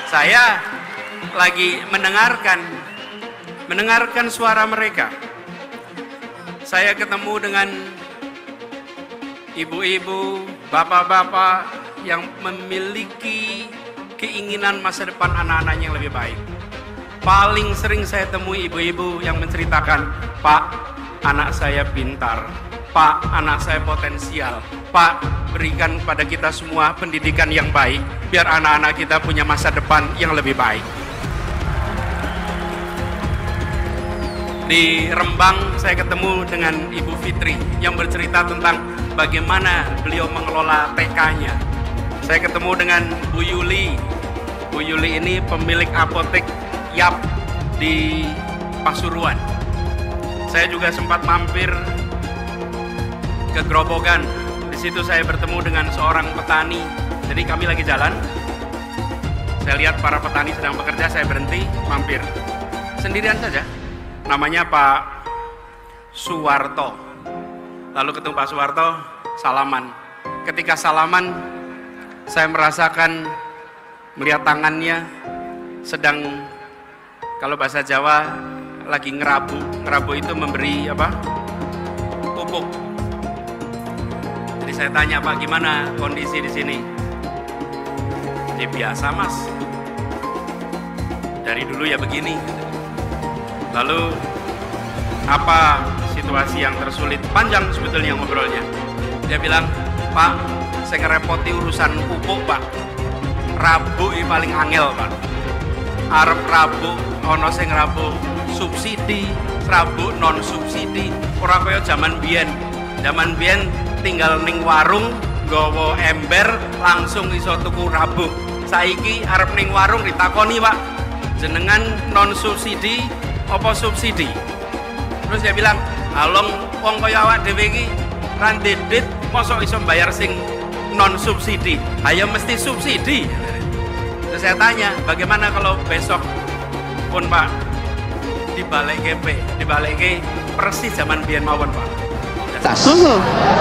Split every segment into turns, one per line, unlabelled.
Saya lagi mendengarkan suara mereka. Saya ketemu dengan ibu-ibu, bapak-bapak yang memiliki keinginan masa depan anak-anaknya yang lebih baik. Paling sering saya temui ibu-ibu yang menceritakan, "Pak, anak saya pintar. Pak, anak saya potensial. Pak, berikan kepada kita semua pendidikan yang baik, biar anak-anak kita punya masa depan yang lebih baik." Di Rembang saya ketemu dengan Ibu Fitri yang bercerita tentang bagaimana beliau mengelola TK-nya. Saya ketemu dengan Bu Yuli. Bu Yuli ini pemilik apotek Yap di Pasuruan. Saya juga sempat mampir ke Grobogan. Di situ saya bertemu dengan seorang petani. Jadi kami lagi jalan. Saya lihat para petani sedang bekerja, saya berhenti, mampir. Sendirian saja. Namanya Pak Suwarto. Lalu ketemu Pak Suwarto, salaman. Ketika salaman, saya merasakan melihat tangannya sedang, kalau bahasa Jawa, lagi ngerabu. Ngerabu itu memberi apa? Pupuk. Jadi saya tanya, "Pak, gimana kondisi di sini?" "Ya biasa, Mas. Dari dulu ya begini." Lalu apa situasi yang tersulit? Panjang sebetulnya ngobrolnya. Dia bilang, "Pak, saya ngerepoti urusan pupuk, Pak. Rabu ini paling angel, Pak. Arep rabu ono sing rabu subsidi, rabu non subsidi. Ora kaya zaman biyen. Zaman biyen tinggal ning warung nggawa ember langsung iso tuku rabu. Saiki arep ning warung ditakoni, Pak, jenengan non subsidi apa subsidi?" Terus dia bilang, "Along wong kaya awak dhewe iki ra ndedit mosok iso bayar sing non subsidi. Ayo mesti subsidi." Terus saya tanya, "Bagaimana kalau besok pun, Pak, dibalik persis zaman biyen mawon, Pak?"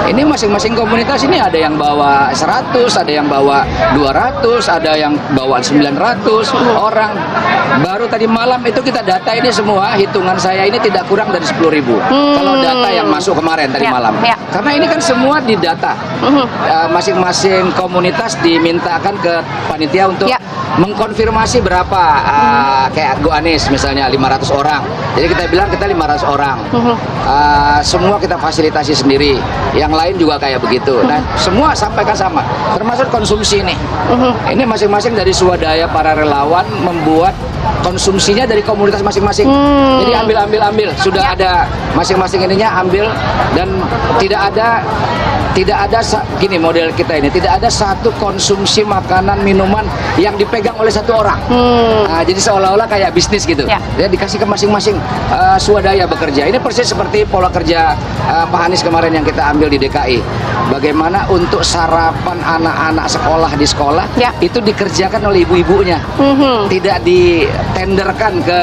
Ini masing-masing komunitas ini ada yang bawa 100, ada yang bawa 200, ada yang bawa 900 orang. Baru tadi malam itu kita data ini semua, hitungan saya ini tidak kurang dari 10.000. Kalau data yang masuk kemarin tadi malam. Karena ini kan semua didata. Masing-masing komunitas dimintakan ke panitia untuk mengkonfirmasi berapa, kayak Go Anies misalnya 500 orang. Jadi kita bilang kita 500 orang. Semua kita fasilitasi sendiri. Yang lain juga kayak begitu. Nah, semua sampaikan sama, termasuk konsumsi ini. Ini masing-masing dari swadaya para relawan membuat konsumsinya dari komunitas masing-masing. Jadi ambil. Sudah ada masing-masing ininya ambil, dan tidak ada gini model kita ini, tidak ada satu konsumsi makanan minuman yang dipegang oleh satu orang. Nah, jadi seolah-olah kayak bisnis gitu. Dia dikasih ke masing-masing swadaya bekerja. Ini persis seperti pola kerja Pak Anies kemarin yang kita ambil di DKI. Bagaimana untuk sarapan anak-anak sekolah di sekolah itu dikerjakan oleh ibu-ibunya, tidak ditenderkan ke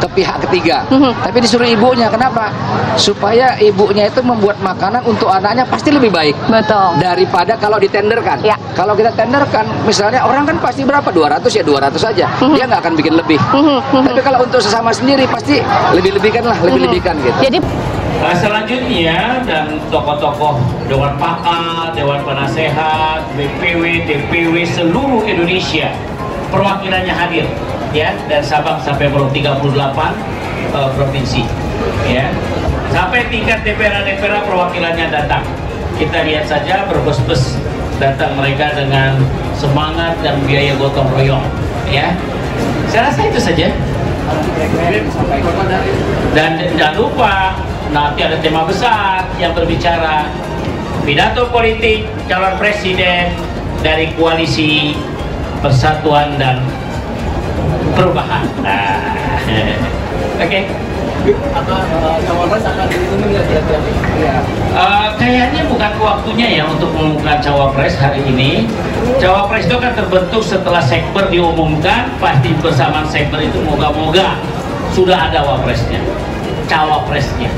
ke pihak ketiga, tapi disuruh ibunya. Kenapa? Supaya ibunya itu membuat makanan untuk anaknya pasti lebih baik.
Betul.
Daripada kalau ditenderkan. Kalau kita tenderkan, misalnya orang kan pasti berapa? 200 ya 200 saja. Dia nggak akan bikin lebih. Tapi kalau untuk sesama sendiri pasti lebih-lebihkan lah, lebih-lebihkan gitu.
Jadi
selanjutnya, dan tokoh-tokoh Dewan Pakar, Dewan Penasehat, BPW, DPW seluruh Indonesia perwakilannya hadir, ya, dan Sabang sampai Merauke 38 provinsi, ya, sampai tingkat DPR perwakilannya datang. Kita lihat saja berbes-bes datang mereka dengan semangat dan biaya gotong royong, ya. Saya rasa itu saja. Dan jangan lupa nanti ada tema besar yang berbicara pidato politik calon presiden dari Koalisi Persatuan dan Perubahan. Nah, oke. Cawapres akan diumumkan nggak kira-kira? Kayaknya bukan waktunya ya untuk mengumumkan cawapres hari ini. Cawapres itu akan terbentuk setelah sekber diumumkan. Pasti bersamaan sekber itu moga-moga sudah ada wapresnya, cawapresnya.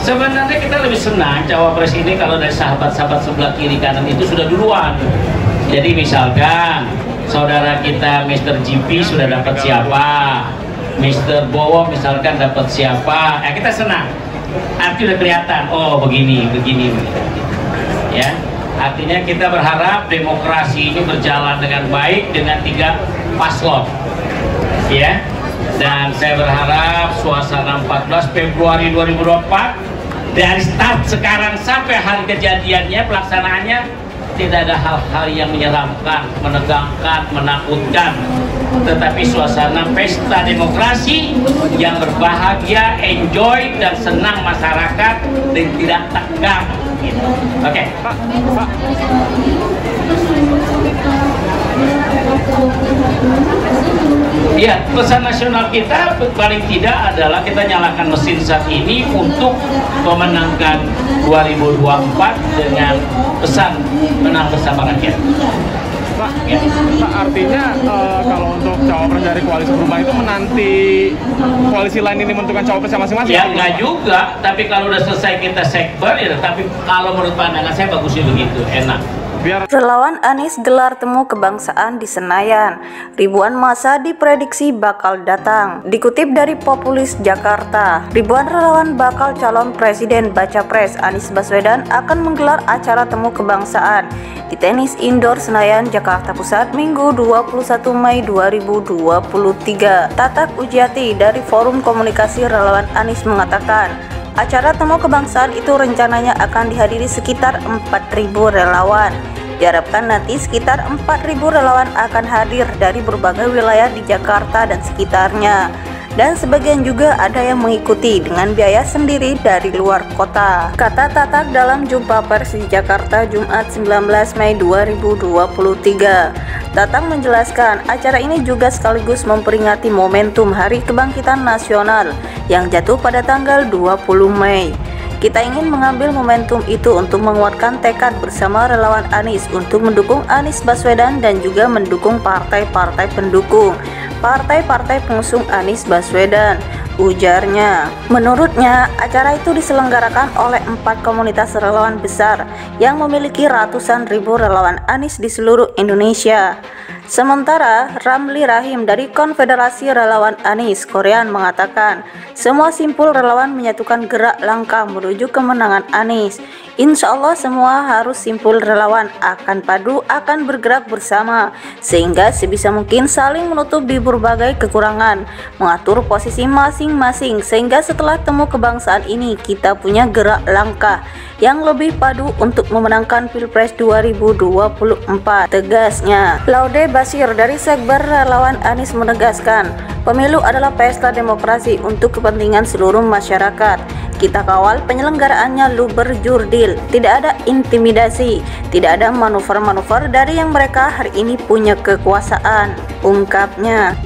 Sebenarnya kita lebih senang cawapres ini kalau dari sahabat-sahabat sebelah kiri kanan itu sudah duluan. Jadi misalkan saudara kita Mr. GP sudah dapat siapa, Mr. Bowo misalkan dapat siapa, kita senang. Arti udah kelihatan, oh begini. Ya, artinya kita berharap demokrasi ini berjalan dengan baik dengan 3 paslon. Ya, dan saya berharap suasana 14 Februari 2024 dari start sekarang sampai hari kejadiannya, pelaksanaannya tidak ada hal-hal yang menyeramkan, menegangkan, menakutkan, tetapi suasana pesta demokrasi yang berbahagia, enjoy dan senang masyarakat dan tidak tegang. Gitu. Oke. Iya, pesan nasional kita paling tidak adalah kita nyalakan mesin saat ini untuk memenangkan 2024 dengan pesan menang bersama rakyat.
Pak, artinya kalau untuk cawapres dari koalisi perubahan itu menanti koalisi lain ini menentukan cawapresnya masing-masing?
Ya enggak juga, tapi kalau udah selesai kita sekber ya, tapi kalau menurut pandangan saya bagusnya begitu, enak.
Relawan Anies gelar temu kebangsaan di Senayan. Ribuan massa diprediksi bakal datang. Dikutip dari Populis Jakarta, ribuan relawan bakal calon presiden baca pres Anies Baswedan akan menggelar acara temu kebangsaan di Tenis Indoor Senayan, Jakarta Pusat, Minggu 21 Mei 2023. Tatak Ujiati dari Forum Komunikasi Relawan Anies mengatakan, acara temu kebangsaan itu rencananya akan dihadiri sekitar 4.000 relawan. Diharapkan nanti sekitar 4.000 relawan akan hadir dari berbagai wilayah di Jakarta dan sekitarnya. Dan sebagian juga ada yang mengikuti dengan biaya sendiri dari luar kota. Kata Tatak dalam jumpa pers di Jakarta Jumat 19 Mei 2023. Tatak menjelaskan acara ini juga sekaligus memperingati momentum Hari Kebangkitan Nasional yang jatuh pada tanggal 20 Mei. Kita ingin mengambil momentum itu untuk menguatkan tekad bersama relawan Anies untuk mendukung Anies Baswedan dan juga mendukung partai-partai pendukung, partai-partai pengusung Anies Baswedan, ujarnya. Menurutnya, acara itu diselenggarakan oleh 4 komunitas relawan besar yang memiliki ratusan ribu relawan Anies di seluruh Indonesia. Sementara Ramli Rahim dari Konfederasi Relawan Anies Korean mengatakan, semua simpul relawan menyatukan gerak langkah menuju kemenangan Anies. Insya Allah semua harus simpul relawan akan padu, akan bergerak bersama, sehingga sebisa mungkin saling menutupi berbagai kekurangan, mengatur posisi masing-masing, sehingga setelah temu kebangsaan ini kita punya gerak langkah yang lebih padu untuk memenangkan Pilpres 2024, tegasnya. Laude Basir dari Sekber Relawan Anies menegaskan, pemilu adalah pesta demokrasi untuk kepentingan seluruh masyarakat. Kita kawal penyelenggaraannya luber jurdil, tidak ada intimidasi, tidak ada manuver-manuver dari yang mereka hari ini punya kekuasaan, ungkapnya.